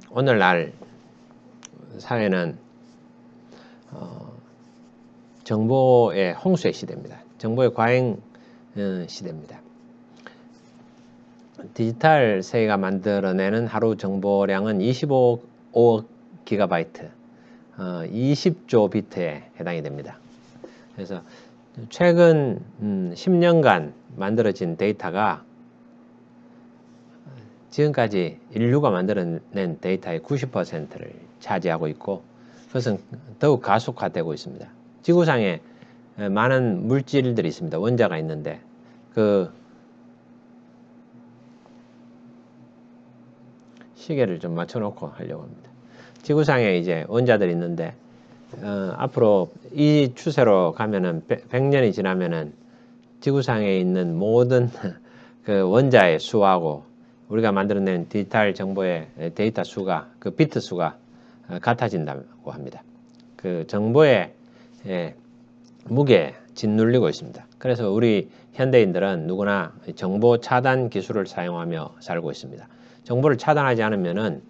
오늘날 사회는 정보의 홍수의 시대입니다. 정보의 과잉 시대입니다. 디지털 세계가 만들어내는 하루 정보량은 25억 기가바이트, 20조 비트에 해당이 됩니다. 그래서 최근 10년간 만들어진 데이터가 지금까지 인류가 만들어낸 데이터의 90%를 차지하고 있고, 그것은 더욱 가속화되고 있습니다. 지구상에 많은 물질들이 있습니다. 원자가 있는데, 그 시계를 좀 맞춰놓고 하려고 합니다. 지구상에 이제 원자들이 있는데, 앞으로 이 추세로 가면은 100년이 지나면은 지구상에 있는 모든 그 원자의 수하고 우리가 만들어낸 디지털 정보의 데이터 수가, 그 비트 수가 같아진다고 합니다. 그 정보의 무게에 짓눌리고 있습니다. 그래서 우리 현대인들은 누구나 정보 차단 기술을 사용하며 살고 있습니다. 정보를 차단하지 않으면은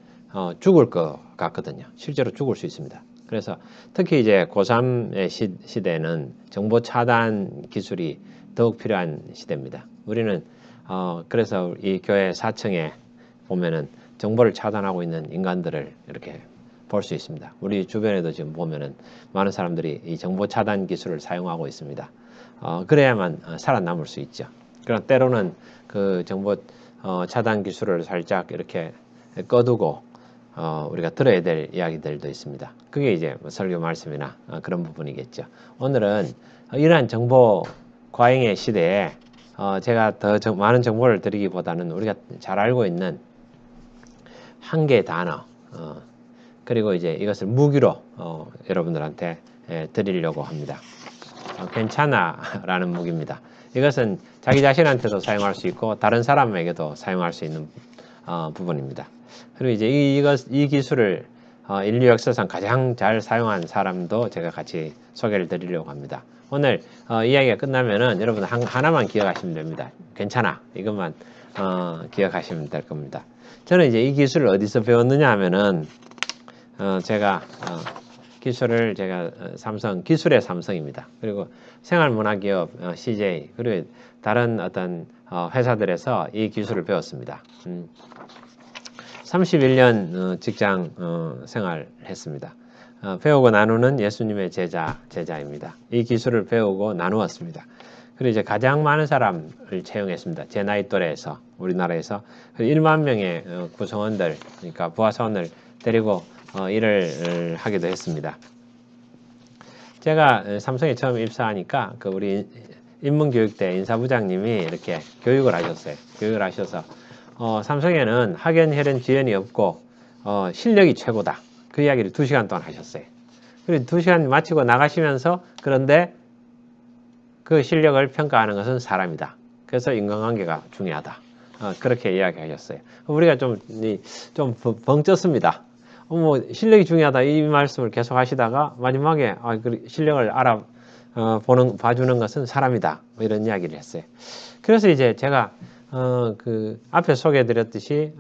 죽을 것 같거든요. 실제로 죽을 수 있습니다. 그래서 특히 이제 고3의 시대는 정보 차단 기술이 더욱 필요한 시대입니다. 우리는 그래서 이 교회 4층에 보면은 정보를 차단하고 있는 인간들을 이렇게 볼 수 있습니다. 우리 주변에도 지금 보면은 많은 사람들이 이 정보 차단 기술을 사용하고 있습니다. 그래야만 살아남을 수 있죠. 그러나 때로는 그 정보 차단 기술을 살짝 이렇게 꺼두고 우리가 들어야 될 이야기들도 있습니다. 그게 이제 설교 말씀이나 그런 부분이겠죠. 오늘은 이러한 정보 과잉의 시대에 제가 더 많은 정보를 드리기보다는 우리가 잘 알고 있는 한 개의 단어, 그리고 이제 이것을 무기로 여러분들한테 드리려고 합니다. 괜찮아 라는 무기입니다. 이것은 자기 자신한테도 사용할 수 있고 다른 사람에게도 사용할 수 있는 부분입니다. 그리고 이제 이 기술을 인류 역사상 가장 잘 사용한 사람도 제가 같이 소개를 드리려고 합니다. 오늘 이야기가 끝나면은 여러분 하나만 기억하시면 됩니다. 괜찮아. 이것만 기억하시면 될 겁니다. 저는 이제 이 기술을 어디서 배웠느냐 하면은 제가 기술을 제가 삼성 기술의 삼성입니다. 그리고 생활문화기업 CJ 그리고 다른 어떤 회사들에서 이 기술을 배웠습니다. 31년 직장 생활했습니다. 배우고 나누는 예수님의 제자입니다. 이 기술을 배우고 나누었습니다. 그리고 이제 가장 많은 사람을 채용했습니다. 제 나이 또래에서 우리나라에서 1만 명의 구성원들, 그러니까 부하사원을 데리고 일을 하기도 했습니다. 제가 삼성에 처음 입사하니까 그 우리 인문교육대 인사부장님이 이렇게 교육을 하셨어요. 교육을 하셔서 삼성에는 학연, 혈연, 지연이 없고 실력이 최고다. 그 이야기를 2시간 동안 하셨어요. 그리고 2시간 마치고 나가시면서 그런데 그 실력을 평가하는 것은 사람이다. 그래서 인간관계가 중요하다. 그렇게 이야기하셨어요. 우리가 좀 벙쪘습니다. 뭐 실력이 중요하다 이 말씀을 계속 하시다가 마지막에 실력을 봐주는 것은 사람이다. 뭐 이런 이야기를 했어요. 그래서 이제 제가 그 앞에 소개해드렸듯이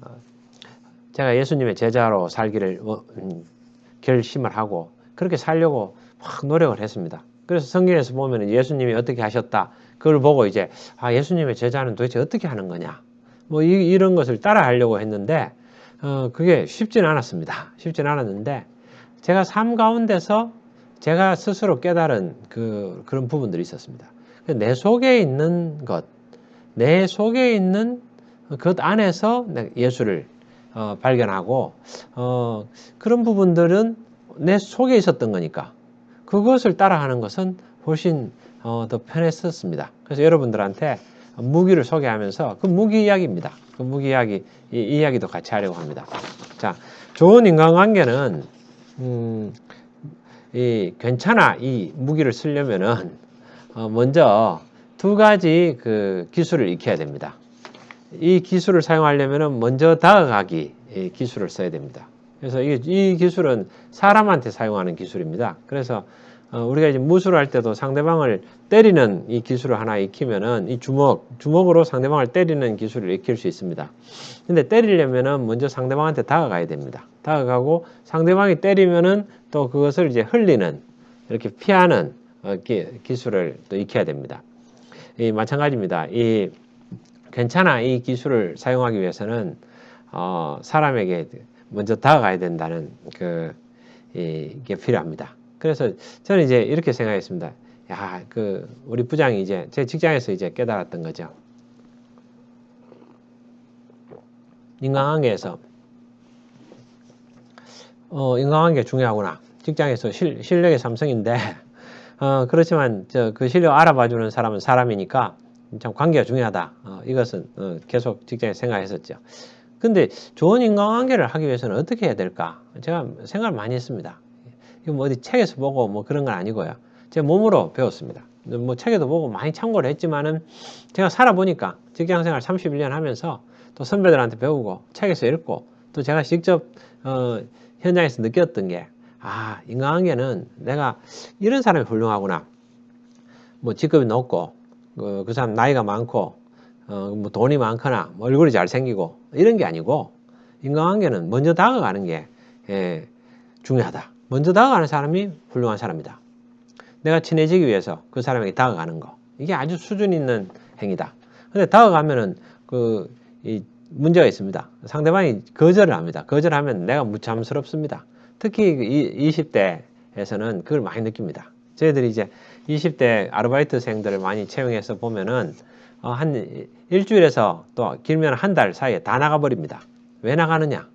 제가 예수님의 제자로 살기를 결심을 하고 그렇게 살려고 막 노력을 했습니다. 그래서 성경에서 보면 예수님이 어떻게 하셨다. 그걸 보고 이제 예수님의 제자는 도대체 어떻게 하는 거냐. 뭐 이런 것을 따라 하려고 했는데 그게 쉽지는 않았습니다. 쉽지는 않았는데 제가 삶 가운데서 제가 스스로 깨달은 그런 부분들이 있었습니다. 내 속에 있는 것, 내 속에 있는 것 안에서 예수를 발견하고 그런 부분들은 내 속에 있었던 거니까 그것을 따라하는 것은 훨씬 더 편했었습니다. 그래서 여러분들한테 무기를 소개하면서 그 무기 이야기입니다. 그 무기 이야기, 이 이야기도 같이 하려고 합니다. 자, 좋은 인간관계는 괜찮아 이 무기를 쓰려면은 먼저 2가지 그 기술을 익혀야 됩니다. 이 기술을 사용하려면은 먼저 다가가기 기술을 써야 됩니다. 그래서 이 기술은 사람한테 사용하는 기술입니다. 그래서 우리가 이제 무술을 할 때도 상대방을 때리는 이 기술을 하나 익히면은 이 주먹으로 상대방을 때리는 기술을 익힐 수 있습니다. 근데 때리려면은 먼저 상대방한테 다가가야 됩니다. 다가가고 상대방이 때리면은 또 그것을 이제 흘리는, 이렇게 피하는 기술을 또 익혀야 됩니다. 마찬가지입니다. 괜찮아, 이 기술을 사용하기 위해서는 사람에게 먼저 다가가야 된다는 이게 필요합니다. 그래서 저는 이제 이렇게 생각했습니다. 야, 우리 부장이 이제 제 직장에서 이제 깨달았던 거죠. 인간관계에서 인간관계 중요하구나. 직장에서 실력의 삼성인데 그렇지만 그 실력 알아봐주는 사람은 사람이니까 참 관계가 중요하다. 이것은 계속 직장에서 생각했었죠. 근데 좋은 인간관계를 하기 위해서는 어떻게 해야 될까? 제가 생각을 많이 했습니다. 이거 뭐 어디 책에서 보고 뭐 그런 건 아니고요. 제 몸으로 배웠습니다. 뭐 책에도 보고 많이 참고를 했지만은 제가 살아보니까 직장생활 31년 하면서 또 선배들한테 배우고 책에서 읽고 또 제가 직접 현장에서 느꼈던 게, 인간관계는 내가 이런 사람이 훌륭하구나. 뭐 직급이 높고 그 사람 나이가 많고 뭐 돈이 많거나 뭐 얼굴이 잘생기고 이런 게 아니고, 인간관계는 먼저 다가가는 게 중요하다. 먼저 다가가는 사람이 훌륭한 사람이다. 내가 친해지기 위해서 그 사람에게 다가가는 거, 이게 아주 수준 있는 행위다. 근데 다가가면은 이 문제가 있습니다. 상대방이 거절을 합니다. 거절하면 내가 무참스럽습니다. 특히 20대에서는 그걸 많이 느낍니다. 저희들이 이제 20대 아르바이트생들을 많이 채용해서 보면은 한 일주일에서 또 길면 한 달 사이에 다 나가버립니다. 왜 나가느냐?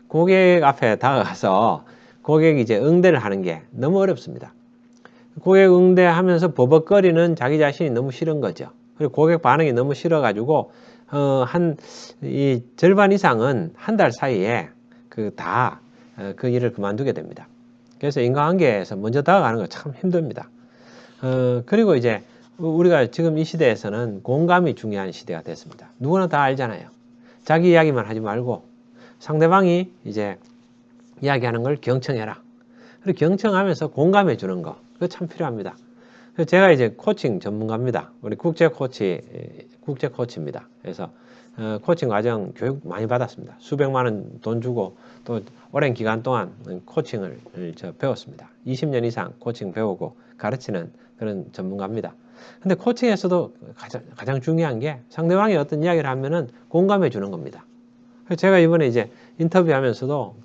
고객 앞에 다가가서 고객이 이제 응대를 하는 게 너무 어렵습니다. 고객 응대하면서 버벅거리는 자기 자신이 너무 싫은 거죠. 그리고 고객 반응이 너무 싫어가지고 이 절반 이상은 한 달 사이에 그 일을 그만두게 됩니다. 그래서 인간관계에서 먼저 다가가는 거 참 힘듭니다. 그리고 이제 우리가 지금 이 시대에서는 공감이 중요한 시대가 됐습니다. 누구나 다 알잖아요. 자기 이야기만 하지 말고 상대방이 이제 이야기하는 걸 경청해라. 그리고 경청하면서 공감해 주는 거, 그거 참 필요합니다. 그래서 제가 이제 코칭 전문가입니다. 우리 국제 코치입니다. 그래서 코칭 과정 교육 많이 받았습니다. 수백만 원 돈 주고 또 오랜 기간 동안 코칭을 배웠습니다. 20년 이상 코칭 배우고 가르치는 그런 전문가입니다. 근데 코칭에서도 가장 중요한 게 상대방이 어떤 이야기를 하면은 공감해 주는 겁니다. 그래서 제가 이번에 이제 인터뷰하면서도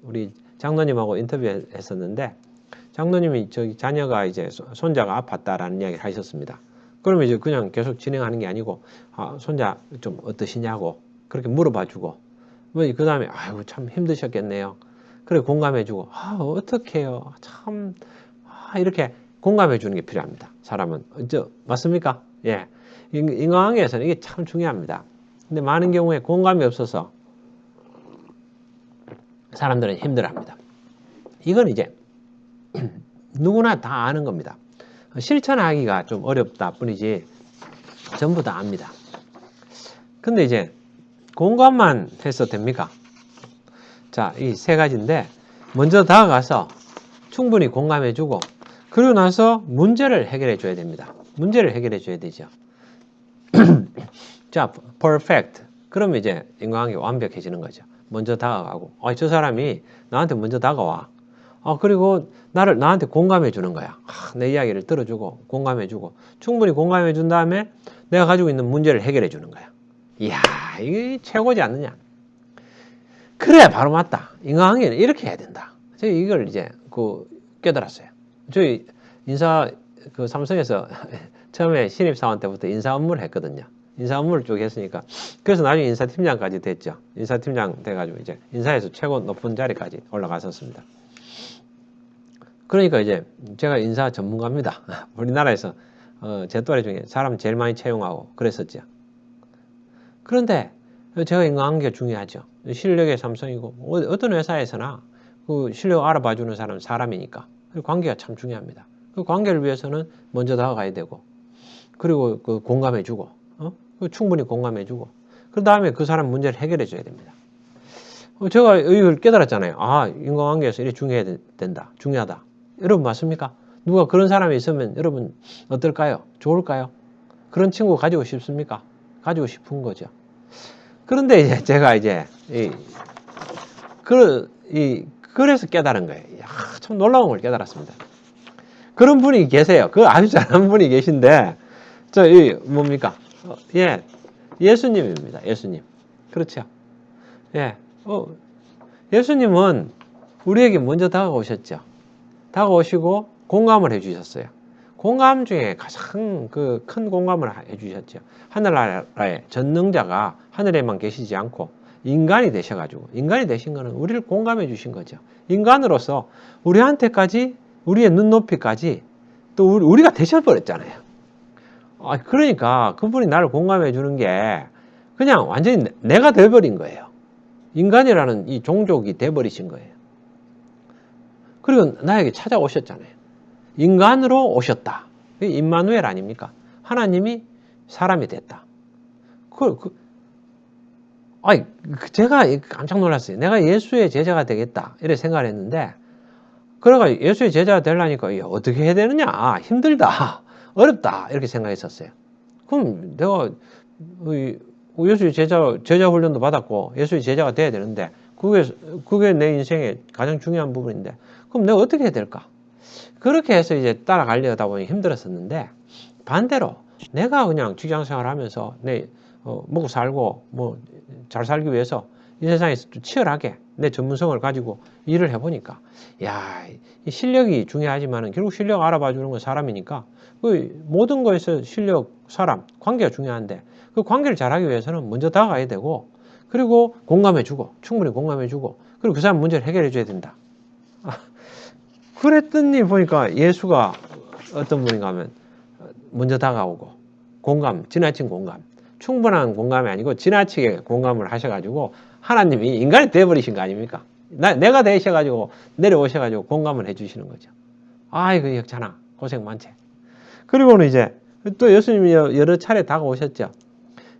우리 장로님하고 인터뷰했었는데, 장로님이 저기 자녀가 이제 손자가 아팠다라는 이야기를 하셨습니다. 그러면 이제 그냥 계속 진행하는 게 아니고, 손자 좀 어떠시냐고 그렇게 물어봐주고, 그 다음에 아이고 참 힘드셨겠네요. 그래 공감해주고, 어떡해요. 참 이렇게 공감해주는 게 필요합니다. 사람은 맞습니까? 예, 인간관계에서는 이게 참 중요합니다. 근데 많은 경우에 공감이 없어서 사람들은 힘들어합니다. 이건 이제 누구나 다 아는 겁니다. 실천하기가 좀 어렵다 뿐이지 전부 다 압니다. 근데 이제 공감만 해서 됩니까? 자, 이 세 가지인데, 먼저 다가가서 충분히 공감해주고, 그리고 나서 문제를 해결해 줘야 됩니다. 문제를 해결해 줘야 되죠. 자, perfect. 그러면 이제 인간관계가 완벽해지는 거죠. 먼저 다가가고, 저 사람이 나한테 먼저 다가와. 그리고 나한테 공감해 주는 거야. 내 이야기를 들어주고 공감해 주고, 충분히 공감해 준 다음에 내가 가지고 있는 문제를 해결해 주는 거야. 이야, 이게 최고지 않느냐. 그래, 바로 맞다. 인간관계는 이렇게 해야 된다. 제가 이걸 이제 깨달았어요. 저희 삼성에서 처음에 신입사원 때부터 인사 업무를 했거든요. 인사 업무를 쭉 했으니까. 그래서 나중에 인사팀장까지 됐죠. 인사팀장 돼가지고 이제 인사에서 최고 높은 자리까지 올라갔었습니다. 그러니까 이제 제가 인사 전문가입니다. 우리나라에서 제 또래 중에 사람 제일 많이 채용하고 그랬었죠. 그런데 제가 인간관계가 중요하죠. 실력의 삼성이고 어떤 회사에서나 그 실력 알아봐주는 사람은 사람이니까 관계가 참 중요합니다. 그 관계를 위해서는 먼저 다가가야 되고, 그리고 공감해주고, 충분히 공감해주고, 그 다음에 그 사람 문제를 해결해줘야 됩니다. 제가 이걸 깨달았잖아요. 인간관계에서 이렇게 중요해야 된다. 중요하다. 여러분 맞습니까? 누가 그런 사람이 있으면 여러분 어떨까요? 좋을까요? 그런 친구 가지고 싶습니까? 가지고 싶은 거죠. 그런데 이제 제가 이제 그래서 깨달은 거예요. 야, 참 놀라운 걸 깨달았습니다. 그런 분이 계세요. 그 아주 잘하는 분이 계신데, 뭡니까? 예수님입니다. 예수님. 그렇죠. 예. 예수님은 우리에게 먼저 다가오셨죠. 다가오시고 공감을 해주셨어요. 공감 중에 가장 그 큰 공감을 해주셨죠. 하늘나라의 전능자가 하늘에만 계시지 않고 인간이 되셔가지고, 인간이 되신 거는 우리를 공감해 주신 거죠. 인간으로서 우리한테까지, 우리의 눈높이까지 또 우리가 되셔버렸잖아요. 그러니까 그분이 나를 공감해 주는 게 그냥 완전히 내가 돼버린 거예요. 인간이라는 이 종족이 돼버리신 거예요. 그리고 나에게 찾아오셨잖아요. 인간으로 오셨다. 임마누엘 아닙니까? 하나님이 사람이 됐다. 제가 깜짝 놀랐어요. 내가 예수의 제자가 되겠다. 이렇게 생각을 했는데, 그래가 예수의 제자가 되려니까 어떻게 해야 되느냐? 힘들다. 어렵다. 이렇게 생각했었어요. 그럼 내가 예수의 제자 훈련도 받았고 예수의 제자가 돼야 되는데 그게 내 인생의 가장 중요한 부분인데 그럼 내가 어떻게 해야 될까? 그렇게 해서 이제 따라가려다 보니 힘들었었는데 반대로 내가 그냥 직장생활 하면서 먹고 살고 뭐 잘 살기 위해서 이 세상에서 좀 치열하게 내 전문성을 가지고 일을 해보니까 이 실력이 중요하지만은 결국 실력 알아봐 주는 건 사람이니까 그 모든 거에서 실력, 사람, 관계가 중요한데 그 관계를 잘하기 위해서는 먼저 다가가야 되고 그리고 공감해주고 충분히 공감해주고 그리고 그 사람 문제를 해결해 줘야 된다. 그랬더니 보니까 예수가 어떤 분인가 하면 먼저 다가오고 공감, 지나친 공감, 충분한 공감이 아니고 지나치게 공감을 하셔가지고 하나님이 인간이 되어버리신 거 아닙니까? 내가 되셔가지고 내려오셔가지고 공감을 해주시는 거죠. 아이고 역잖아 고생 많지. 그리고는 이제 또 예수님이 여러 차례 다가오셨죠.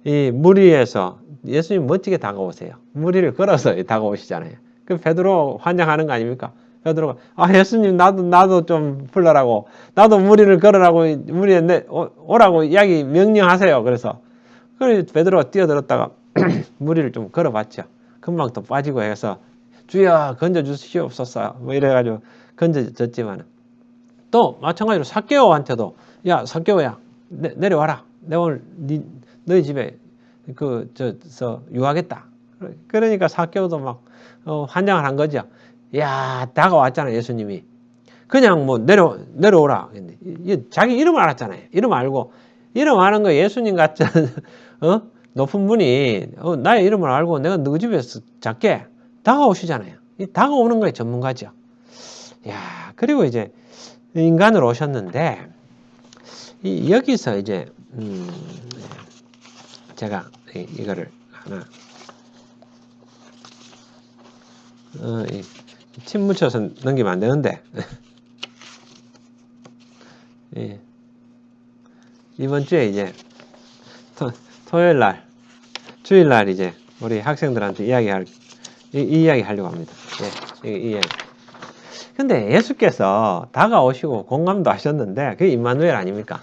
이 물 위에서 예수님 멋지게 다가오세요. 물 위를 걸어서 다가오시잖아요. 그 베드로 환장하는 거 아닙니까? 베드로가 예수님 나도 좀 불러라고 나도 물 위를 걸으라고 물 위에 오라고 이야기 명령하세요. 그래서 베드로가 뛰어들었다가 물 위를 좀 걸어봤죠. 금방 또 빠지고 해서 주여 건져주시옵소서 뭐 이래가지고 건져졌지만 또 마찬가지로 삭개오한테도 야 삭개오야 내려와라 내가 오늘 너희 집에 유하겠다. 그러니까 삭개오도 막 환장을 한 거죠. 야 다가왔잖아 예수님이. 그냥 뭐 내려오라. 자기 이름 알았잖아요. 이름 알고 이름 아는 거 예수님 같은 높은 분이 나의 이름을 알고 내가 너 집에서 작게 다가오시잖아요. 이 다가오는 거에 전문가죠. 야 그리고 이제 인간으로 오셨는데 여기서 이제 제가 이거를 하나 침 묻혀서 넘기면 안 되는데 예. 이번 주에 이제 토요일 날 주일 날 이제 우리 학생들한테 이야기 하려고 합니다. 이 이야기. 근데 예수께서 다가오시고 공감도 하셨는데 그게 임마누엘 아닙니까?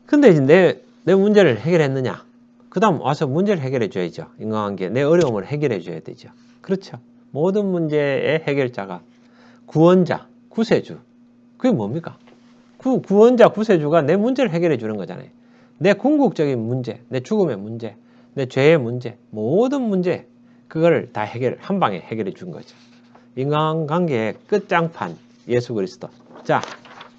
근데 이제 내 문제를 해결했느냐? 그 다음 와서 문제를 해결해 줘야죠. 인간관계, 내 어려움을 해결해 줘야 되죠. 그렇죠. 모든 문제의 해결자가 구원자, 구세주. 그게 뭡니까? 구원자, 구세주가 내 문제를 해결해 주는 거잖아요. 내 궁극적인 문제, 내 죽음의 문제, 내 죄의 문제, 모든 문제, 그걸 다 한 방에 해결해 준 거죠. 인간관계의 끝장판, 예수 그리스도. 자,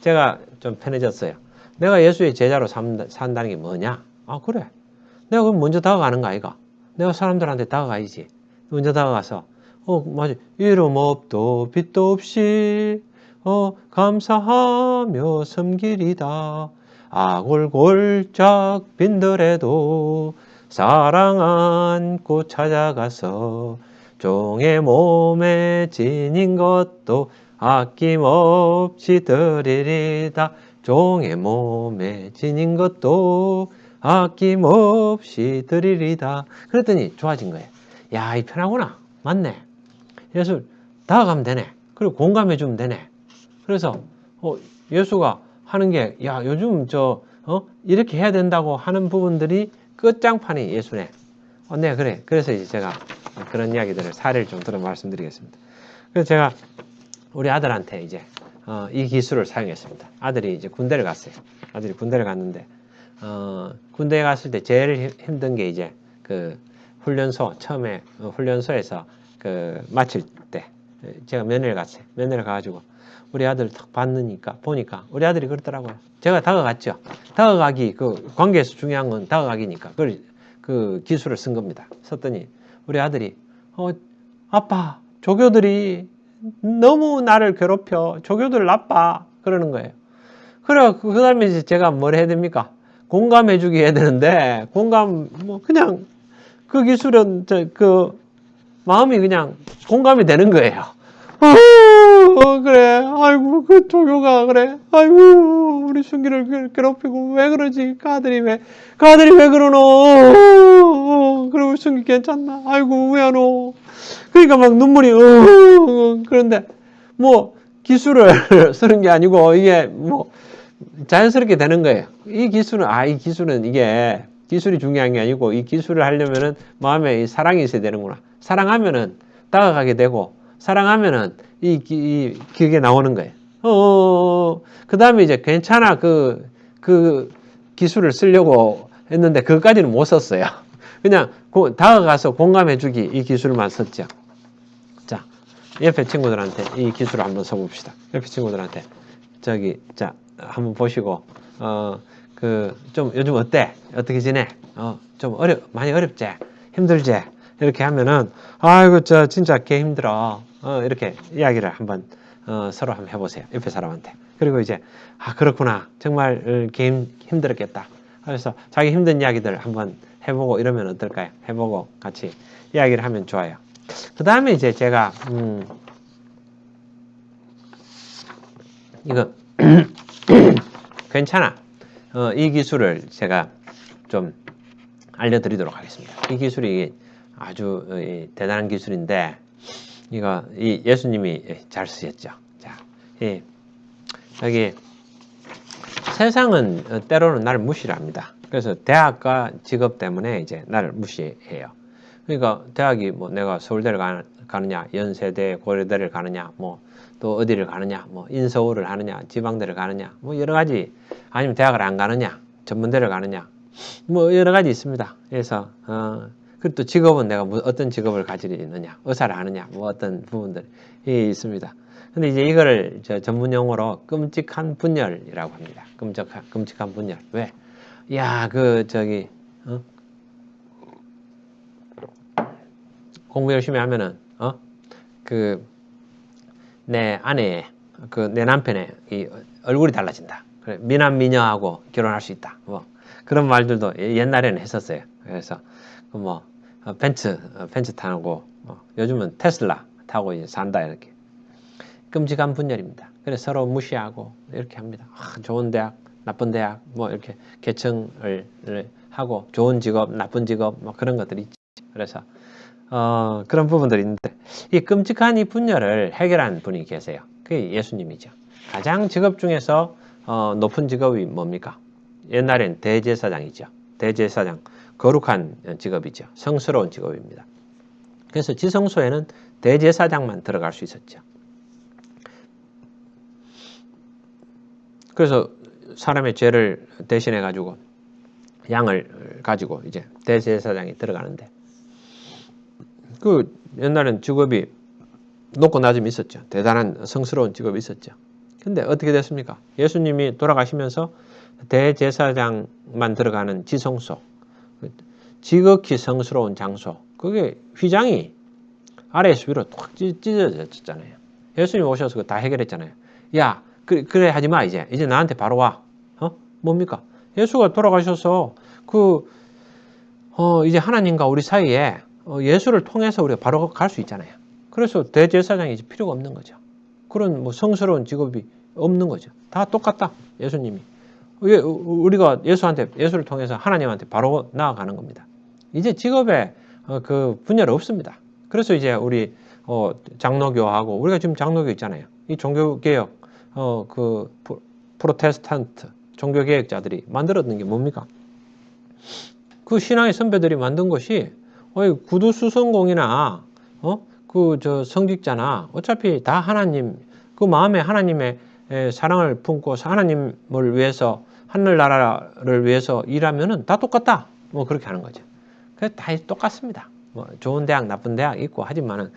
제가 좀 편해졌어요. 내가 예수의 제자로 산다는 게 뭐냐? 그래. 내가 그럼 먼저 다가가는 거 아이가? 내가 사람들한테 다가가야지. 먼저 다가가서, 맞아. 이름 없도 빛도 없이, 감사하며 섬기리다. 아골골짝 빈들에도 사랑 안고 찾아가서 종의 몸에 지닌 것도 아낌없이 드리리다. 종의 몸에 지닌 것도 아낌없이 드리리다. 그랬더니 좋아진 거예요. 야, 이 편하구나. 맞네. 예수 다가가면 되네. 그리고 공감해 주면 되네. 그래서 예수가 하는 게, 야, 요즘 이렇게 해야 된다고 하는 부분들이 끝장판이 예수네. 네, 그래. 그래서 이제 제가 그런 이야기들을 사례를 좀 들어 말씀드리겠습니다. 그래서 제가 우리 아들한테 이제 이 기술을 사용했습니다. 아들이 이제 군대를 갔어요. 아들이 군대를 갔는데 군대에 갔을 때 제일 힘든 게 이제 그 훈련소 처음에 훈련소에서 그 마칠 때 제가 면회를 갔어요. 면회를 가가지고 우리 아들 딱 보니까 우리 아들이 그러더라고요. 제가 다가갔죠. 다가가기 그 관계에서 중요한 건 다가가기니까 그 기술을 쓴 겁니다. 썼더니 우리 아들이 아빠 조교들이 너무 나를 괴롭혀. 조교들 나빠. 그러는 거예요. 그래, 그 다음에 이제 제가 뭘 해야 됩니까? 공감해주기 해야 되는데, 그냥, 그 기술은, 마음이 그냥 공감이 되는 거예요. 그래. 아이고, 그 조교가 그래. 아이고, 우리 순기를 괴롭히고, 왜 그러지? 그 아들이 왜 그러노? 그리고 순기 괜찮나? 아이고, 왜 안 오? 그러니까 막 눈물이, 그런데, 기술을 쓰는 게 아니고, 이게 자연스럽게 되는 거예요. 이 기술은 이게, 기술이 중요한 게 아니고, 이 기술을 하려면은 마음에 사랑이 있어야 되는구나. 사랑하면은 다가가게 되고, 사랑하면은 그게 나오는 거예요. 그 다음에 이제 괜찮아. 그 기술을 쓰려고 했는데, 그것까지는 못 썼어요. 그냥 다가가서 공감해주기 이 기술만 썼죠. 자, 옆에 친구들한테 이 기술을 한번 써봅시다. 옆에 친구들한테 자, 한번 보시고 좀 요즘 어때? 어떻게 지내? 좀 많이 어렵지? 힘들지? 이렇게 하면은 아이고 진짜 개 힘들어. 이렇게 이야기를 한번 서로 한번 해보세요. 옆에 사람한테. 그리고 이제 그렇구나. 정말 개 힘들었겠다. 그래서 자기 힘든 이야기들 한번 해보고 이러면 어떨까요? 해보고 같이 이야기를 하면 좋아요. 그 다음에 이제 제가 이거 괜찮아. 이 기술을 제가 좀 알려드리도록 하겠습니다. 이 기술이 아주 대단한 기술인데 이거 예수님이 잘 쓰셨죠. 자, 여기 세상은 때로는 나를 무시를 합니다. 그래서 대학과 직업 때문에 이제 나를 무시해요. 그러니까 대학이 내가 서울대를 가느냐, 연세대, 고려대를 가느냐, 또 어디를 가느냐, 인서울을 하느냐, 지방대를 가느냐, 여러 가지, 아니면 대학을 안 가느냐, 전문대를 가느냐, 여러 가지 있습니다. 그래서 그리고 또 직업은 내가 어떤 직업을 가지느냐, 의사를 하느냐, 어떤 부분들이 있습니다. 근데 이제 이거를 전문 용어로 끔찍한 분열이라고 합니다. 끔찍한 분열. 왜? 야, 공부 열심히 하면은, 내 아내의, 내 남편의 이 얼굴이 달라진다. 그래, 미남, 미녀하고 결혼할 수 있다. 그런 말들도 옛날에는 했었어요. 그래서, 벤츠 타고, 요즘은 테슬라 타고 이제 산다, 이렇게. 끔찍한 분열입니다. 그래서 서로 무시하고, 이렇게 합니다. 좋은 대학, 나쁜 대학, 이렇게 계층을 하고, 좋은 직업, 나쁜 직업, 그런 것들이 있죠. 그래서, 그런 부분들이 있는데, 이 끔찍한 이 분열을 해결한 분이 계세요. 그게 예수님이죠. 가장 직업 중에서 높은 직업이 뭡니까? 옛날엔 대제사장이죠. 대제사장, 거룩한 직업이죠. 성스러운 직업입니다. 그래서 지성소에는 대제사장만 들어갈 수 있었죠. 그래서 사람의 죄를 대신해 가지고 양을 가지고 이제 대제사장이 들어가는데, 옛날엔 직업이 높고 낮음이 있었죠. 대단한 성스러운 직업이 있었죠. 근데 어떻게 됐습니까? 예수님이 돌아가시면서 대제사장만 들어가는 지성소, 지극히 성스러운 장소, 그게 휘장이 아래에서 위로 탁 찢어졌잖아요. 예수님 오셔서 그거 다 해결했잖아요. 야, 그래 하지 마, 이제 나한테 바로 와. 뭡니까? 예수가 돌아가셔서 이제 하나님과 우리 사이에 예수를 통해서 우리가 바로 갈 수 있잖아요. 그래서 대제사장이 이제 필요가 없는 거죠. 그런 성스러운 직업이 없는 거죠. 다 똑같다, 예수님이. 우리가 예수를 통해서 하나님한테 바로 나아가는 겁니다. 이제 직업에 그 분야는 없습니다. 그래서 이제 우리 장로교하고 우리가 지금 장로교 있잖아요. 이 종교개혁 프로테스탄트 종교개혁자들이 만들었던 게 뭡니까? 그 신앙의 선배들이 만든 것이 구두수성공이나 성직자나 어차피 다 하나님 그 마음에 하나님의 사랑을 품고 하나님을 위해서 하늘나라를 위해서 일하면은 다 똑같다. 뭐 그렇게 하는 거죠. 그래서 다 똑같습니다. 뭐 좋은 대학, 나쁜 대학 있고 하지만은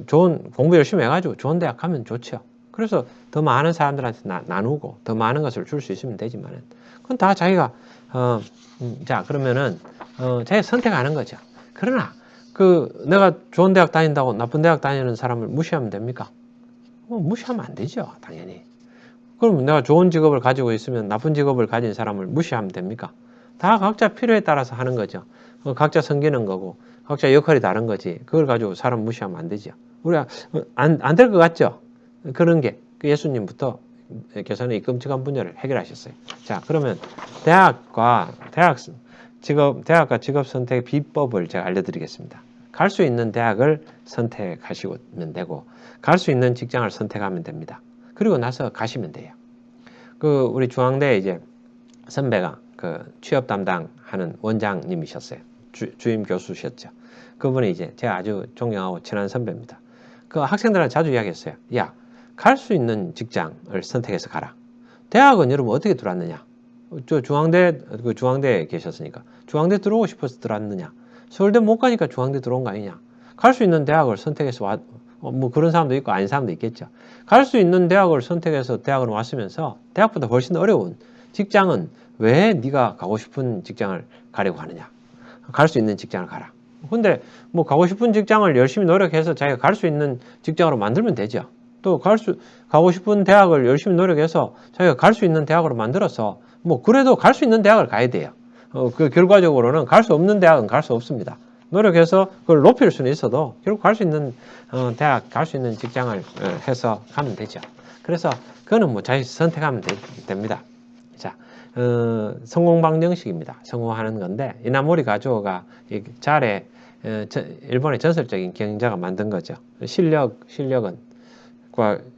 좋은 공부 열심히 해가지고 좋은 대학 가면 좋죠. 그래서 더 많은 사람들한테 나누고 더 많은 것을 줄 수 있으면 되지만은 그건 다 자기가 자 그러면은 자기가 선택하는 거죠. 그러나 내가 좋은 대학 다닌다고 나쁜 대학 다니는 사람을 무시하면 됩니까? 무시하면 안 되죠, 당연히. 그럼 내가 좋은 직업을 가지고 있으면 나쁜 직업을 가진 사람을 무시하면 됩니까? 다 각자 필요에 따라서 하는 거죠. 각자 섬기는 거고, 각자 역할이 다른 거지. 그걸 가지고 사람 무시하면 안 되죠. 우리가 안 될 것 같죠? 그런 게 예수님부터 교사는 이 끔찍한 분야를 해결하셨어요. 자, 그러면 대학과 직업 선택 비법을 제가 알려드리겠습니다. 갈 수 있는 대학을 선택하시면 되고, 갈 수 있는 직장을 선택하면 됩니다. 그리고 나서 가시면 돼요. 우리 중앙대 이제 선배가 취업 담당하는 원장님이셨어요. 주임 교수셨죠. 그분이 이제 제가 아주 존경하고 친한 선배입니다. 학생들한테 자주 이야기했어요. 야, 갈 수 있는 직장을 선택해서 가라. 대학은 여러분 어떻게 들어왔느냐? 중앙대에 계셨으니까. 중앙대 들어오고 싶어서 들어왔느냐? 서울대 못 가니까 중앙대 들어온 거 아니냐? 갈 수 있는 대학을 선택해서 뭐 그런 사람도 있고 아닌 사람도 있겠죠. 갈 수 있는 대학을 선택해서 대학을 왔으면서 대학보다 훨씬 어려운 직장은 왜 네가 가고 싶은 직장을 가려고 하느냐? 갈 수 있는 직장을 가라. 근데 뭐 가고 싶은 직장을 열심히 노력해서 자기가 갈 수 있는 직장으로 만들면 되죠. 또 가고 싶은 대학을 열심히 노력해서 자기가 갈 수 있는 대학으로 만들어서 뭐 그래도 갈 수 있는 대학을 가야 돼요. 결과적으로는 갈 수 없는 대학은 갈 수 없습니다. 노력해서 그걸 높일 수는 있어도 결국 갈 수 있는 대학, 갈 수 있는 직장을 해서 가면 되죠. 그래서 그거는 뭐 자기 선택하면 됩니다. 자, 성공 방정식입니다. 성공하는 건데 이나모리 가조가 잘에 일본의 전설적인 경영자가 만든 거죠. 실력은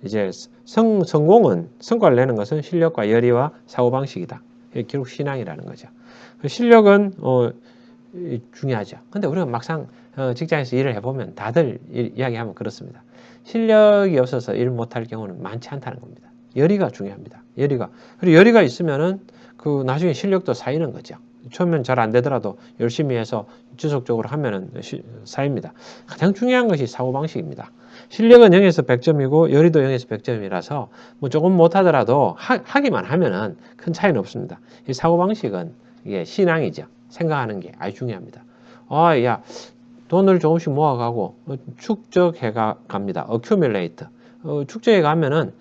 이제 성공은 성과를 내는 것은 실력과 열의와 사고방식이다. 이게 결국 신앙이라는 거죠. 실력은 중요하죠. 근데 우리가 막상 직장에서 일을 해보면 다들 이야기하면 그렇습니다. 실력이 없어서 일 못할 경우는 많지 않다는 겁니다. 열의가 중요합니다. 그리고 열의가 있으면은 나중에 실력도 쌓이는 거죠. 처음엔 잘 안 되더라도 열심히 해서 지속적으로 하면은 쌓입니다. 가장 중요한 것이 사고방식입니다. 실력은 0에서 100점이고 열의도 0에서 100점이라서 뭐 조금 못하더라도 하기만 하면은 큰 차이는 없습니다. 이 사고방식은 이게 신앙이죠. 생각하는 게 아주 중요합니다. 야, 돈을 조금씩 모아가고 축적해 갑니다. accumulate. 축적해 가면은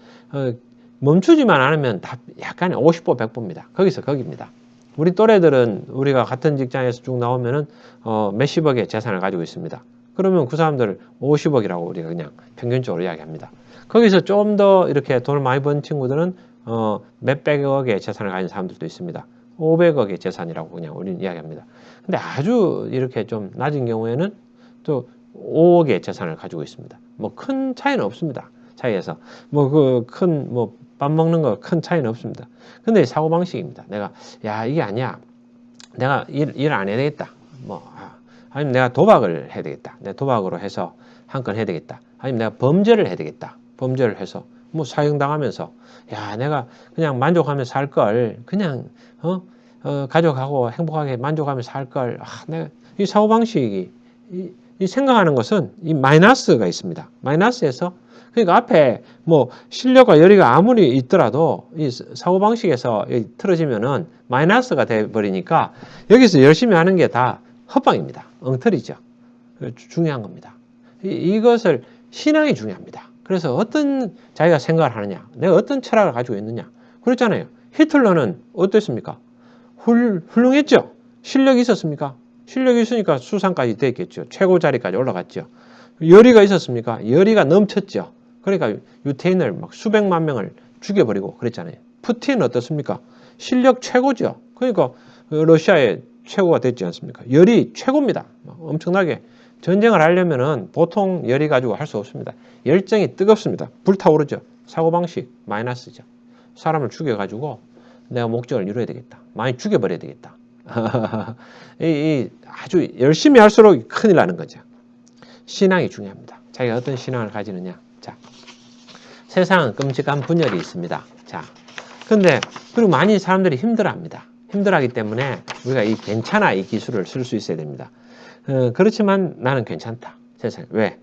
멈추지만 않으면 다 약간 50보 100보입니다. 거기서 거기입니다. 우리 또래들은 우리가 같은 직장에서 쭉 나오면은 몇십억의 재산을 가지고 있습니다. 그러면 그 사람들 50억이라고 우리가 그냥 평균적으로 이야기합니다. 거기서 좀 더 이렇게 돈을 많이 번 친구들은 몇백억의 재산을 가진 사람들도 있습니다. 500억의 재산이라고 그냥 우리는 이야기합니다. 근데 아주 이렇게 좀 낮은 경우에는 또 5억의 재산을 가지고 있습니다. 뭐 큰 차이는 없습니다. 차이에서 밥 먹는 거 큰 차이는 없습니다. 근데 사고방식입니다. 야, 이게 아니야. 내가 일 안 해야 되겠다. 아니면 내가 도박을 해야 되겠다. 내가 도박으로 해서 한 건 해야 되겠다. 아니면 내가 범죄를 해야 되겠다. 범죄를 해서 사형당하면서 야, 내가 그냥 만족하면서 살 걸 그냥 가족하고 행복하게 만족하면서 살 걸 내가 이 사고방식이 이 생각하는 것은 이 마이너스가 있습니다. 마이너스에서 그러니까 앞에 실력과 열의가 아무리 있더라도 이 사고방식에서 틀어지면은 마이너스가 돼버리니까 여기서 열심히 하는 게 다 헛방입니다. 엉터리죠. 중요한 겁니다. 이것을 신앙이 중요합니다. 그래서 어떤 자기가 생각을 하느냐, 내가 어떤 철학을 가지고 있느냐. 그렇잖아요. 히틀러는 어땠습니까? 훌륭했죠. 실력이 있었습니까? 실력이 있으니까 수상까지 됐겠죠. 최고 자리까지 올라갔죠. 열의가 있었습니까? 열의가 넘쳤죠. 그러니까 유태인을 수백만 명을 죽여버리고 그랬잖아요. 푸틴은 어떻습니까? 실력 최고죠. 그러니까 러시아의 최고가 됐지 않습니까? 열의 최고입니다. 엄청나게 전쟁을 하려면은 보통 열의 가지고 할 수 없습니다. 열정이 뜨겁습니다. 불타오르죠. 사고방식 마이너스죠. 사람을 죽여가지고 내가 목적을 이루어야 되겠다. 많이 죽여버려야 되겠다. 아주 열심히 할수록 큰일 나는 거죠. 신앙이 중요합니다. 자기가 어떤 신앙을 가지느냐. 자, 세상은 끔찍한 분열이 있습니다. 자, 근데 그리고 많이 사람들이 힘들어합니다. 힘들어하기 때문에 우리가 이 괜찮아 이 기술을 쓸 수 있어야 됩니다. 그렇지만 나는 괜찮다. 세상 왜?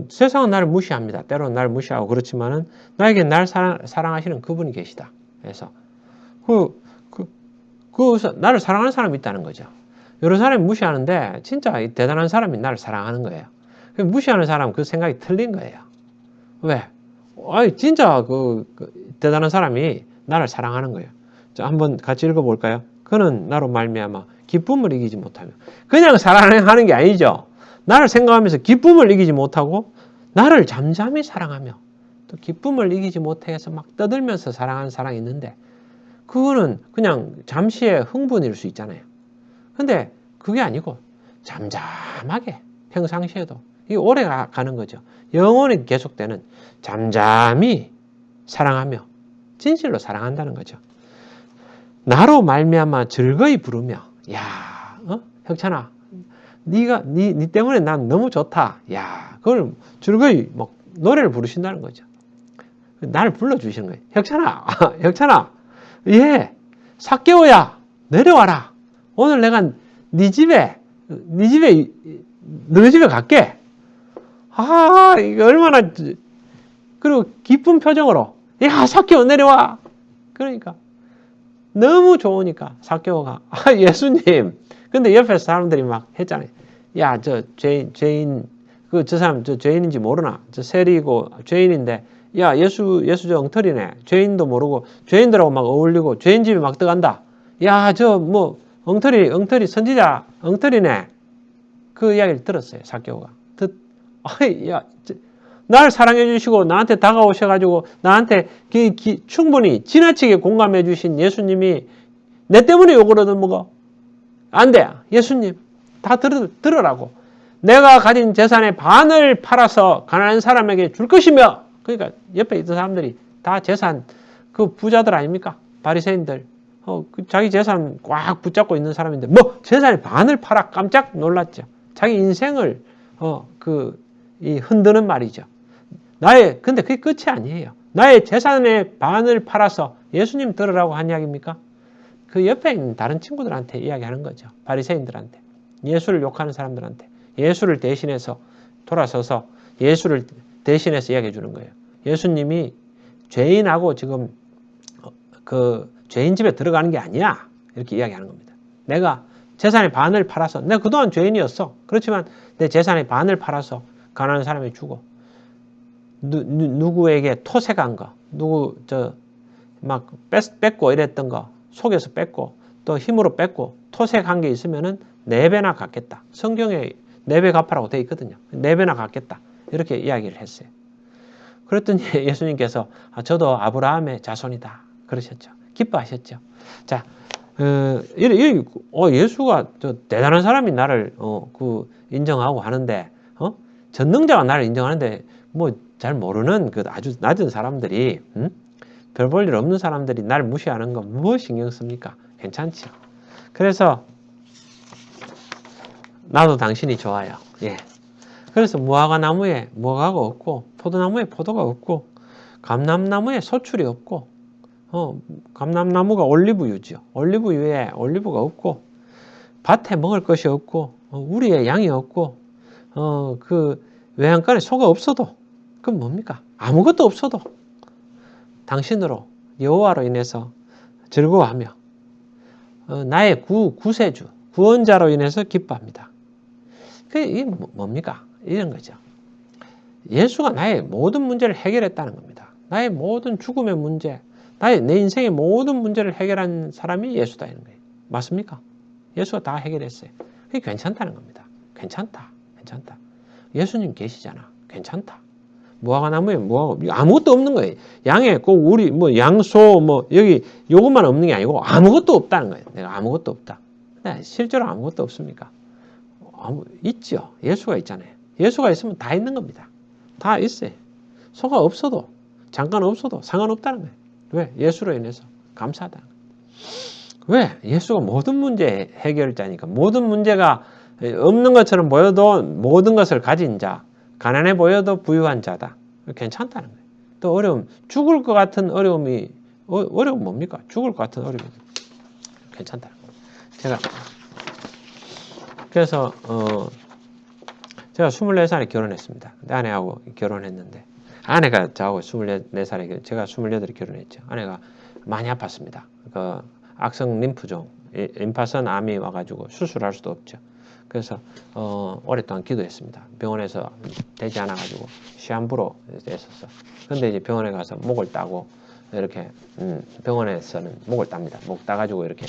세상은 나를 무시합니다. 때로는 나를 무시하고 그렇지만은 나에게 날 사랑하시는 그분이 계시다. 그래서 나를 사랑하는 사람이 있다는 거죠. 여러 사람이 무시하는데 진짜 대단한 사람이 나를 사랑하는 거예요. 무시하는 사람 그 생각이 틀린 거예요. 왜? 진짜 대단한 사람이 나를 사랑하는 거예요. 자, 한번 같이 읽어볼까요? 그는 나로 말미암아 기쁨을 이기지 못하며 그냥 사랑하는 게 아니죠. 나를 생각하면서 기쁨을 이기지 못하고 나를 잠잠히 사랑하며 또 기쁨을 이기지 못해서 막 떠들면서 사랑하는 사랑이 있는데 그거는 그냥 잠시의 흥분일 수 있잖아요. 근데 그게 아니고 잠잠하게 평상시에도 이게 오래 가는 거죠. 영원히 계속되는 잠잠히 사랑하며 진실로 사랑한다는 거죠. 나로 말미암아 즐거이 부르며 야, 혁찬아, 네 때문에 난 너무 좋다. 야, 그걸 즐거이 막 노래를 부르신다는 거죠. 나를 불러주시는 거예요. 혁찬아, 혁찬아, 예, 삭개오야, 내려와라. 오늘 내가 네 집에 너희 집에 갈게. 이거 얼마나 그리고 기쁜 표정으로 야, 삭개오 내려와. 그러니까 너무 좋으니까 삭개오가 예수님. 근데 옆에서 사람들이 막 했잖아요. 야, 저 죄인 저 사람 저 죄인인지 모르나? 저 세리고 죄인인데 야, 예수 저 엉터리네. 죄인도 모르고 죄인들하고 막 어울리고 죄인 집에 막 들어간다. 야, 저 뭐 엉터리 선지자 엉터리네. 그 이야기를 들었어요. 삭개오가. 야, 날 사랑해 주시고 나한테 다가오셔가지고 나한테 충분히 지나치게 공감해 주신 예수님이 내 때문에 욕을 얻어먹어. 안 돼. 예수님 다 들으라고. 내가 가진 재산의 반을 팔아서 가난한 사람에게 줄 것이며 그러니까 옆에 있던 사람들이 다 재산 그 부자들 아닙니까? 바리새인들. 자기 재산 꽉 붙잡고 있는 사람인데 뭐 재산의 반을 팔아 깜짝 놀랐죠. 자기 인생을 흔드는 말이죠. 근데 그게 끝이 아니에요. 나의 재산의 반을 팔아서 예수님 들으라고 한 이야기입니까? 그 옆에 있는 다른 친구들한테 이야기하는 거죠. 바리새인들한테. 예수를 욕하는 사람들한테. 예수를 대신해서 돌아서서 예수를 대신해서 이야기해 주는 거예요. 예수님이 죄인하고 지금 죄인 집에 들어가는 게 아니야. 이렇게 이야기하는 겁니다. 내가 재산의 반을 팔아서 내가 그동안 죄인이었어. 그렇지만 내 재산의 반을 팔아서 가난한 사람이 주고 누구에게 토색한 거, 막 뺏고 이랬던 거 속에서 뺏고 또 힘으로 뺏고 토색한 게 있으면은 4배나 갚겠다. 성경에 4배 갚으라고 되어 있거든요. 4배나 갚겠다. 이렇게 이야기를 했어요. 그랬더니 예수님께서 저도 아브라함의 자손이다. 그러셨죠. 기뻐하셨죠. 자, 예수가 대단한 사람이 나를 인정하고 하는데 전능자가 나를 인정하는데 뭐 잘 모르는 아주 낮은 사람들이 별 볼 일 없는 사람들이 나를 무시하는 거 뭐 신경 씁니까? 괜찮죠. 그래서 나도 당신이 좋아요. 예. 그래서 무화과 나무에 무화과가 없고 포도나무에 포도가 없고 감람나무에 소출이 없고 감람나무가 올리브유죠. 올리브유에 올리브가 없고 밭에 먹을 것이 없고 우리의 양이 없고 외양간에 소가 없어도 그건 뭡니까? 아무것도 없어도 당신으로 여호와로 인해서 즐거워하며 나의 구세주 구원자로 인해서 기뻐합니다. 그게 뭡니까? 이런 거죠. 예수가 나의 모든 문제를 해결했다는 겁니다. 나의 모든 죽음의 문제, 내 인생의 모든 문제를 해결한 사람이 예수다 이런 거예요. 맞습니까? 예수가 다 해결했어요. 그게 괜찮다는 겁니다. 괜찮다. 예수님 계시잖아. 괜찮다. 무화과 나무에 아무것도 없는 거예요. 양에 꼭 우리 양소 여기 요것만 없는 게 아니고 아무것도 없다는 거예요. 내가 아무것도 없다. 네, 실제로 아무것도 없습니까? 있죠. 예수가 있잖아요. 예수가 있으면 다 있는 겁니다. 다 있어요. 소가 없어도 잠깐 없어도 상관없다는 거예요. 왜? 예수로 인해서 감사하다. 왜? 예수가 모든 문제 해결자니까. 모든 문제가 없는 것처럼 보여도 모든 것을 가진 자, 가난해 보여도 부유한 자다. 괜찮다는 거예요. 또 어려움, 죽을 것 같은 어려움이, 어려움 뭡니까? 죽을 것 같은 어려움이 괜찮다는 거예요. 그래서 제가 24살에 결혼했습니다. 아내하고 결혼했는데, 아내가 저하고 24살에, 제가 28에 결혼했죠. 아내가 많이 아팠습니다. 그 악성 림프종, 림파선 암이 와가지고 수술할 수도 없죠. 그래서 오랫동안 기도했습니다. 병원에서 되지 않아가지고 시한부로 했었어. 근데 이제 병원에 가서 목을 따고 이렇게 병원에서는 목을 땁니다. 목 따가지고 이렇게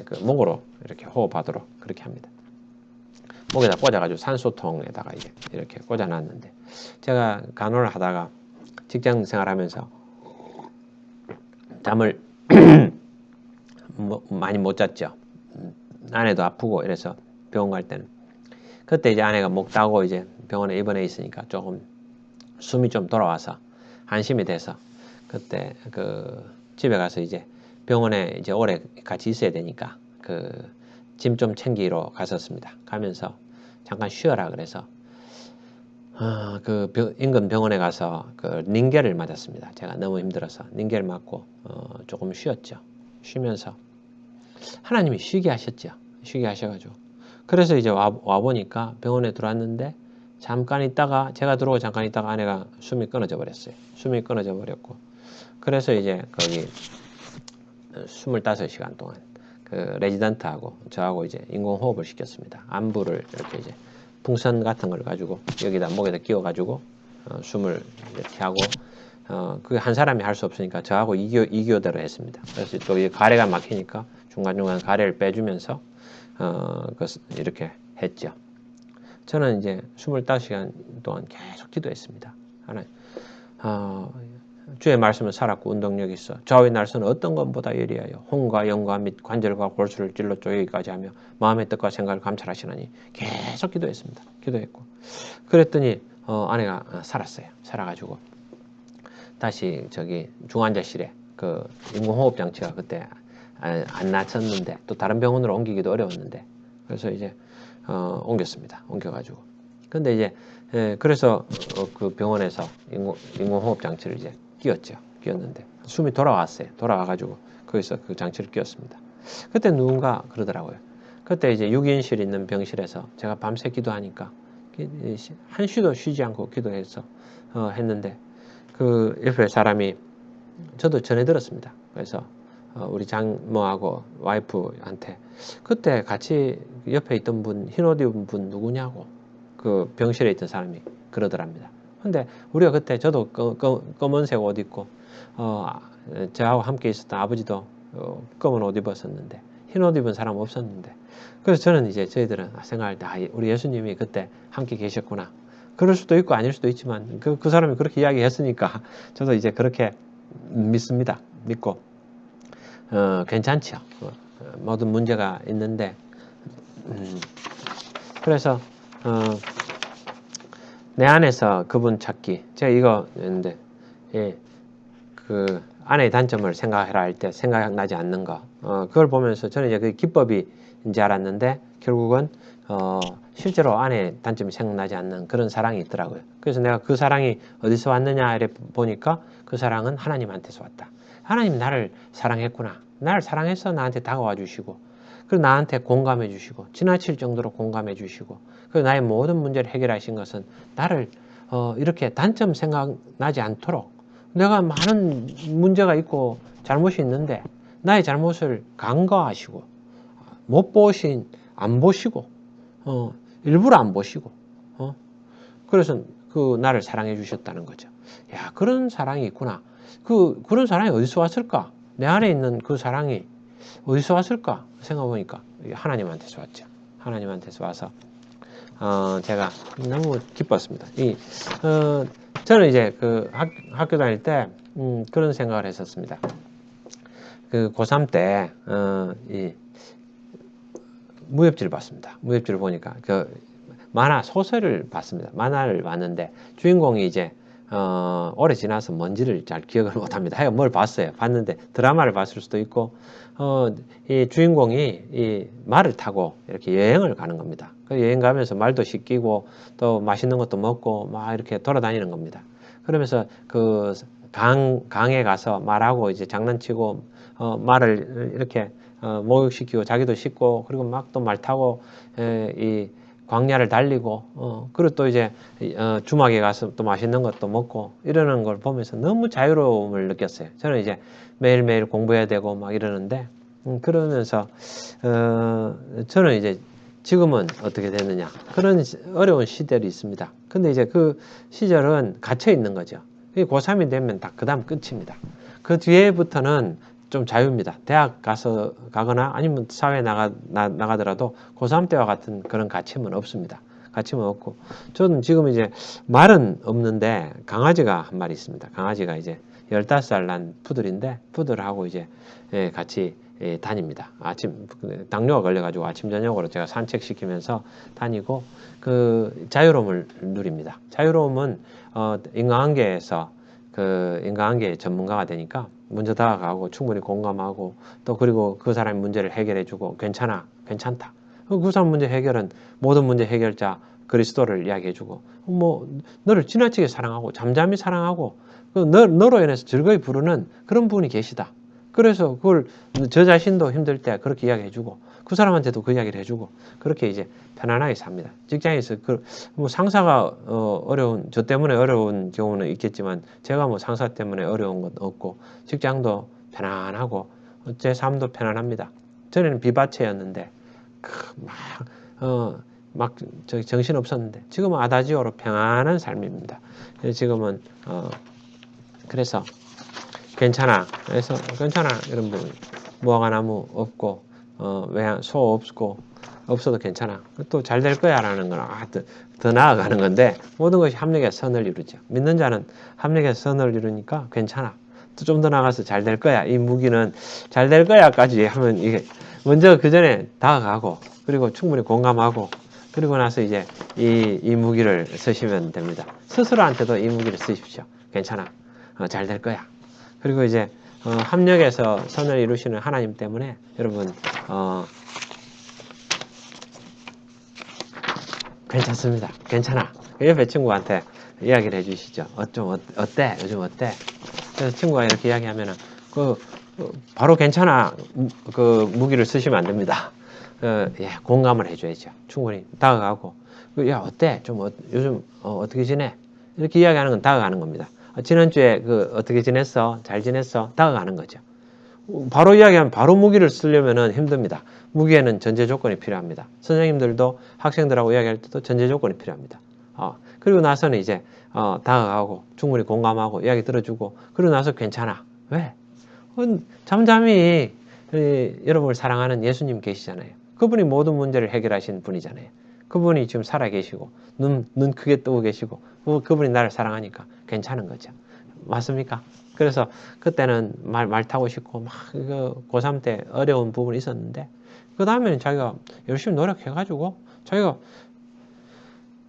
그 목으로 이렇게 호흡하도록 그렇게 합니다. 목에다 꽂아가지고 산소통에다가 이렇게 꽂아놨는데, 제가 간호를 하다가 직장 생활하면서 잠을 많이 못 잤죠. 아내도 아프고 이래서 병원 갈 때는, 그때 이제 아내가 목 따고 이제 병원에 입원해 있으니까 조금 숨이 좀 돌아와서 안심이 돼서, 그때 그 집에 가서 이제 병원에 이제 오래 같이 있어야 되니까 그 짐 좀 챙기러 갔었습니다. 가면서 잠깐 쉬어라 그래서 그 인근 병원에 가서 그 링겔을 맞았습니다. 제가 너무 힘들어서 링겔 맞고 조금 쉬었죠. 쉬면서 하나님이 쉬게 하셨죠. 쉬게 하셔가지고, 그래서 이제 와 보니까 병원에 들어왔는데, 잠깐 있다가, 제가 들어오고 잠깐 있다가 아내가 숨이 끊어져 버렸어요. 숨이 끊어져 버렸고, 그래서 이제 거기 25시간 동안 그 레지던트하고 저하고 이제 인공호흡을 시켰습니다. 안부를 이렇게 이제 풍선 같은 걸 가지고 여기다 목에다 끼워 가지고 숨을 이렇게 하고, 그게 한 사람이 할 수 없으니까 저하고 2교대로 했습니다. 그래서 또 이 가래가 막히니까 중간중간 가래를 빼주면서 이렇게 했죠. 저는 이제 25시간 동안 계속 기도했습니다. 하나님, 주의 말씀은 살았고 운동력이 있어 좌우의 날선은 어떤 것보다 예리하여 혼과 영과 및 관절과 골수를 찔러 쪼개기까지 하며 마음의 뜻과 생각을 감찰하시나니, 계속 기도했습니다. 기도했고, 그랬더니 아내가 살았어요. 살아가지고 다시 저기 중환자실에 그 인공호흡 장치가 그때 안 낮췄는데, 또 다른 병원으로 옮기기도 어려웠는데, 그래서 이제 옮겼습니다. 옮겨가지고. 근데 이제 그래서 그 병원에서 인공호흡 장치를 이제 끼웠는데 숨이 돌아왔어요. 돌아와가지고 거기서 그 장치를 끼웠습니다. 그때 누군가 그러더라고요. 그때 이제 6인실 있는 병실에서 제가 밤새 기도하니까 한시도 쉬지 않고 기도해서 했는데, 그 옆에 사람이, 저도 전해 들었습니다. 그래서 우리 장모하고 와이프한테 그때 같이 옆에 있던 분, 흰 옷 입은 분 누구냐고 그 병실에 있던 사람이 그러더랍니다. 근데 우리가 그때, 저도 검은색 옷 입고 저하고 함께 있었던 아버지도 검은 옷 입었었는데 흰 옷 입은 사람 없었는데, 그래서 저는 이제 저희들은 생각할 때 우리 예수님이 그때 함께 계셨구나. 그럴 수도 있고 아닐 수도 있지만 그 사람이 그렇게 이야기했으니까 저도 이제 그렇게 믿습니다. 믿고 괜찮죠. 모든 문제가 있는데, 그래서 내 안에서 그분 찾기. 제가 이거 했는데, 그 아내의 단점을 생각해라 할 때 생각나지 않는 거. 그걸 보면서 저는 이제 그 기법인지 알았는데, 결국은 실제로 아내의 단점이 생각나지 않는 그런 사랑이 있더라고요. 그래서 내가 그 사랑이 어디서 왔느냐 이래 보니까 그 사랑은 하나님한테서 왔다. 하나님이 나를 사랑했구나. 나를 사랑해서 나한테 다가와 주시고, 그리고 나한테 공감해 주시고, 지나칠 정도로 공감해 주시고, 그리고 나의 모든 문제를 해결하신 것은 나를 이렇게 단점 생각나지 않도록, 내가 많은 문제가 있고 잘못이 있는데 나의 잘못을 간과하시고, 안 보시고, 일부러 안 보시고, 그래서 그 나를 사랑해 주셨다는 거죠. 야, 그런 사랑이 있구나. 그런 사랑이 어디서 왔을까? 내 안에 있는 그 사랑이 어디서 왔을까? 생각해보니까 하나님한테서 왔죠. 하나님한테서 와서 제가 너무 기뻤습니다. 저는 이제 그 학교 다닐 때 그런 생각을 했었습니다. 그 고3 때 이 무협지를 봤습니다. 무협지를 보니까 그 만화 소설을 봤습니다. 만화를 봤는데 주인공이 이제 오래 지나서 뭔지를 잘 기억을 못 합니다. 하여간 뭘 봤어요. 봤는데 드라마를 봤을 수도 있고, 이 주인공이 이 말을 타고 이렇게 여행을 가는 겁니다. 그 여행 가면서 말도 씻기고 또 맛있는 것도 먹고 막 이렇게 돌아다니는 겁니다. 그러면서 그 강에 가서 말하고 이제 장난치고, 말을 이렇게 목욕시키고 자기도 씻고 그리고 막 또 말 타고 이 광야를 달리고 그리고 또 이제 주막에 가서 또 맛있는 것도 먹고 이러는 걸 보면서 너무 자유로움을 느꼈어요. 저는 이제 매일매일 공부해야 되고 막 이러는데 그러면서 저는 이제 지금은 어떻게 됐느냐 그런 어려운 시절이 있습니다. 근데 이제 그 시절은 갇혀 있는 거죠. 고3이 되면 딱 그 다음 끝입니다. 그 뒤에부터는 좀 자유입니다. 대학 가거나 아니면 사회에 나가더라도 고3 때와 같은 그런 가침은 없습니다. 가침은 없고. 저는 지금 이제 말은 없는데 강아지가 한 마리 있습니다. 강아지가 이제 15살 난 푸들인데 푸들하고 이제 같이 다닙니다. 아침, 당뇨가 걸려가지고 아침, 저녁으로 제가 산책시키면서 다니고 그 자유로움을 누립니다. 자유로움은, 인간관계에서 인간관계 전문가가 되니까 먼저 다가가고 충분히 공감하고 또 그리고 그 사람의 문제를 해결해주고 괜찮아, 괜찮다. 그 사람 문제 해결은 모든 문제 해결자 그리스도를 이야기해주고 뭐 너를 지나치게 사랑하고 잠잠히 사랑하고 너로 인해서 즐거이 부르는 그런 분이 계시다. 그래서 그걸 저 자신도 힘들 때 그렇게 이야기해주고 그 사람한테도 그 이야기를 해주고 그렇게 이제 편안하게 삽니다. 직장에서 뭐 상사가 어려운 저 때문에 어려운 경우는 있겠지만 제가 뭐 상사 때문에 어려운 건 없고 직장도 편안하고 제 삶도 편안합니다. 전에는 비바체였는데 막 정신 없었는데 지금은 아다지오로 평안한 삶입니다. 지금은 그래서 괜찮아. 그래서 괜찮아. 이런 부분. 무화과나무 없고, 소 없고, 없어도 괜찮아. 또 잘 될 거야. 라는 건, 더 나아가는 건데, 모든 것이 합력의 선을 이루죠. 믿는 자는 합력의 선을 이루니까 괜찮아. 또 좀 더 나가서 잘 될 거야. 이 무기는 잘 될 거야까지 하면 이게, 먼저 그 전에 다가가고, 그리고 충분히 공감하고, 그리고 나서 이제 이 무기를 쓰시면 됩니다. 스스로한테도 이 무기를 쓰십시오. 괜찮아. 잘 될 거야. 그리고 이제 합력에서 선을 이루시는 하나님 때문에 여러분 괜찮습니다. 괜찮아. 옆에 친구한테 이야기를 해주시죠. 어때? 요즘 어때? 그래서 친구가 이렇게 이야기하면은 바로 괜찮아. 그 무기를 쓰시면 안 됩니다. 공감을 해줘야죠. 충분히 다가가고 야 어때? 요즘 어떻게 지내? 이렇게 이야기하는 건 다가가는 겁니다. 지난주에 어떻게 지냈어? 잘 지냈어? 다가가는 거죠. 바로 이야기하면 바로 무기를 쓰려면 힘듭니다. 무기에는 전제 조건이 필요합니다. 선생님들도 학생들하고 이야기할 때도 전제 조건이 필요합니다. 그리고 나서는 이제 다가가고 충분히 공감하고 이야기 들어주고 그리고 나서 괜찮아. 왜? 잠잠히 여러분을 사랑하는 예수님 계시잖아요. 그분이 모든 문제를 해결하신 분이잖아요. 그분이 지금 살아 계시고 눈 크게 뜨고 계시고 그분이 나를 사랑하니까 괜찮은 거죠. 맞습니까? 그래서 그때는 말 타고 싶고 막 고3 때 어려운 부분이 있었는데 그 다음에는 자기가 열심히 노력해가지고 자기가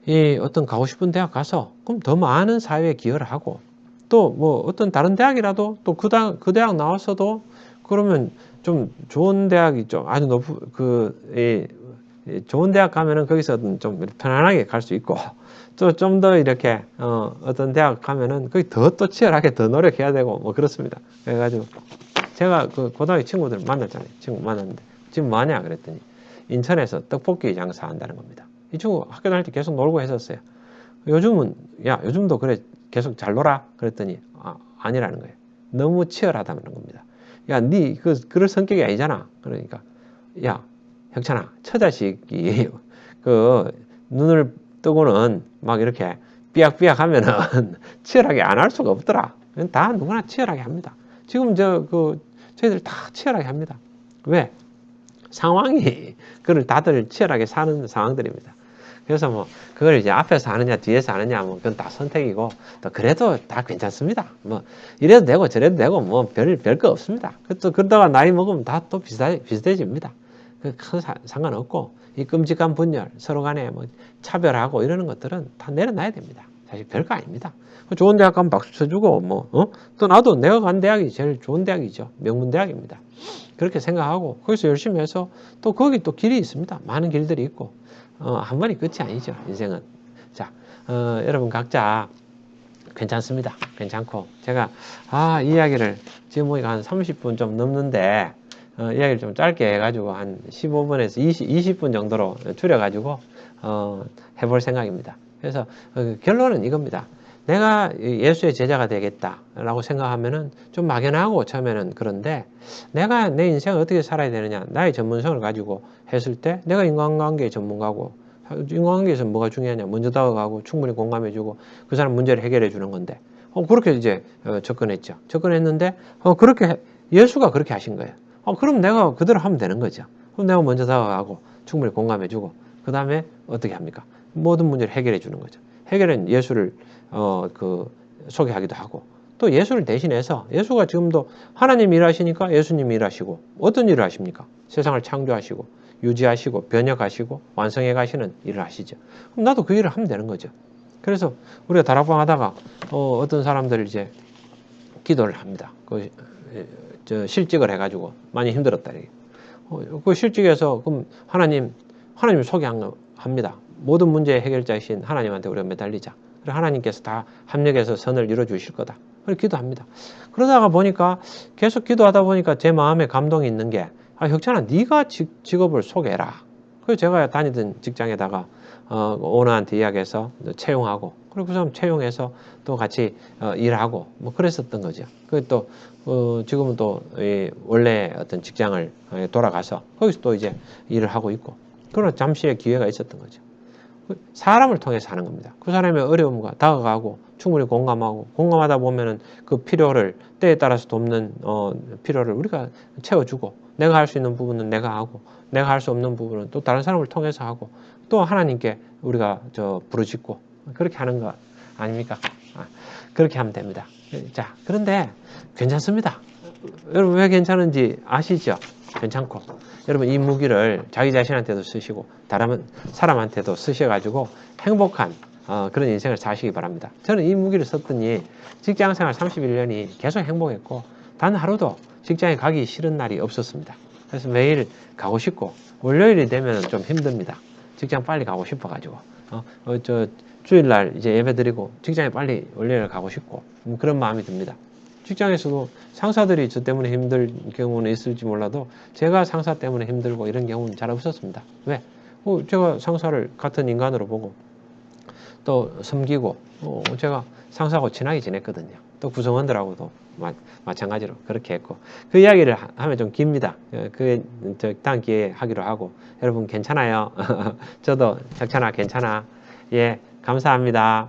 이 어떤 가고 싶은 대학 가서 그럼 더 많은 사회에 기여를 하고 또 뭐 어떤 다른 대학이라도 또 그 대학 나왔어도 그러면 좀 좋은 대학이 좀 아주 좋은 대학 가면은 거기서 좀 편안하게 갈 수 있고 또 좀 더 이렇게 어떤 대학 가면은 거기 더 또 치열하게 더 노력해야 되고 뭐 그렇습니다. 그래가지고 제가 그 고등학교 친구들 만났잖아요. 친구 만났는데 지금 뭐 하냐 그랬더니 인천에서 떡볶이 장사한다는 겁니다. 이 친구 학교 다닐 때 계속 놀고 했었어요. 요즘도 그래 계속 잘 놀아? 그랬더니 아니라는 거예요. 너무 치열하다는 겁니다. 야, 그럴 성격이 아니잖아. 그러니까 야, 형찬아, 처자식이 눈을 뜨고는 막 이렇게 삐약삐약 하면은 치열하게 안 할 수가 없더라. 다 누구나 치열하게 합니다. 지금 저희들 다 치열하게 합니다. 왜? 상황이 그걸 다들 치열하게 사는 상황들입니다. 그래서 뭐 그걸 이제 앞에서 하느냐 뒤에서 하느냐 뭐 그건 다 선택이고 또 그래도 다 괜찮습니다. 뭐 이래도 되고 저래도 되고 뭐 별거 없습니다. 또 그러다가 나이 먹으면 다 또 비슷해집니다. 큰 상관없고 이 끔찍한 분열 서로 간에 뭐 차별하고 이러는 것들은 다 내려놔야 됩니다. 사실 별거 아닙니다. 좋은 대학 가면 박수 쳐주고 또 나도 내가 간 대학이 제일 좋은 대학이죠. 명문 대학입니다. 그렇게 생각하고 거기서 열심히 해서 또 거기 또 길이 있습니다. 많은 길들이 있고 한 번이 끝이 아니죠. 인생은. 자, 여러분 각자 괜찮습니다. 괜찮고 제가 이 이야기를 지금 보니까 한 30분 좀 넘는데 이야기를 좀 짧게 해가지고 한 15분에서 20분 정도로 줄여가지고 해볼 생각입니다. 그래서 결론은 이겁니다. 내가 예수의 제자가 되겠다라고 생각하면은 좀 막연하고 처음에는 그런데 내가 내 인생을 어떻게 살아야 되느냐 나의 전문성을 가지고 했을 때 내가 인간관계의 전문가고 인간관계에서 뭐가 중요하냐 먼저 다가가고 충분히 공감해주고 그 사람 문제를 해결해 주는 건데 그렇게 이제 접근했죠. 접근했는데 그렇게 예수가 그렇게 하신 거예요. 그럼 내가 그대로 하면 되는 거죠. 그럼 내가 먼저 다가가고 충분히 공감해주고 그 다음에 어떻게 합니까? 모든 문제를 해결해 주는 거죠. 해결은 예수를 소개하기도 하고 또 예수를 대신해서 예수가 지금도 하나님 일하시니까 예수님 일하시고 어떤 일을 하십니까? 세상을 창조하시고 유지하시고 변혁하시고 완성해 가시는 일을 하시죠. 그럼 나도 그 일을 하면 되는 거죠. 그래서 우리가 다락방 하다가 어떤 사람들 이제 기도를 합니다. 실직을 해가지고 많이 힘들었다. 그 실직에서 그럼 하나님 소개합니다. 모든 문제의 해결자이신 하나님한테 우리가 매달리자. 하나님께서 다 합력해서 선을 이루어 주실 거다. 그렇게 기도합니다. 그러다가 보니까 계속 기도하다 보니까 제 마음에 감동이 있는 게 혁찬아 네가 직업을 소개해라. 그래서 제가 다니던 직장에다가 오너한테 이야기해서 채용하고 그리고 그 사람 채용해서 또 같이 일하고 뭐 그랬었던 거죠. 또 지금은 또 원래 어떤 직장을 돌아가서 거기서 또 이제 일을 하고 있고 그런 잠시의 기회가 있었던 거죠. 사람을 통해서 하는 겁니다. 그 사람의 어려움과 다가가고 충분히 공감하다 보면은 그 필요를 때에 따라서 돕는 필요를 우리가 채워주고 내가 할 수 있는 부분은 내가 하고 내가 할 수 없는 부분은 또 다른 사람을 통해서 하고 또 하나님께 우리가 부르짖고 그렇게 하는 거 아닙니까? 그렇게 하면 됩니다. 자, 그런데 괜찮습니다. 여러분 왜 괜찮은지 아시죠? 괜찮고 여러분 이 무기를 자기 자신한테도 쓰시고 다른 사람한테도 쓰셔가지고 행복한 그런 인생을 사시기 바랍니다. 저는 이 무기를 썼더니 직장생활 31년이 계속 행복했고 단 하루도 직장에 가기 싫은 날이 없었습니다. 그래서 매일 가고 싶고 월요일이 되면 좀 힘듭니다. 직장 빨리 가고 싶어가지고 주일날 이제 예배 드리고 직장에 빨리 월요일 가고 싶고 그런 마음이 듭니다. 직장에서도 상사들이 저 때문에 힘들 경우는 있을지 몰라도 제가 상사 때문에 힘들고 이런 경우는 잘 없었습니다. 왜? 제가 상사를 같은 인간으로 보고 또 섬기고 제가 상사하고 친하게 지냈거든요. 또 구성원들하고도 마찬가지로 그렇게 했고 그 이야기를 하면 좀 깁니다. 다음 기회에 하기로 하고 여러분 괜찮아요? 저도 혁찬아 괜찮아? 예, 감사합니다.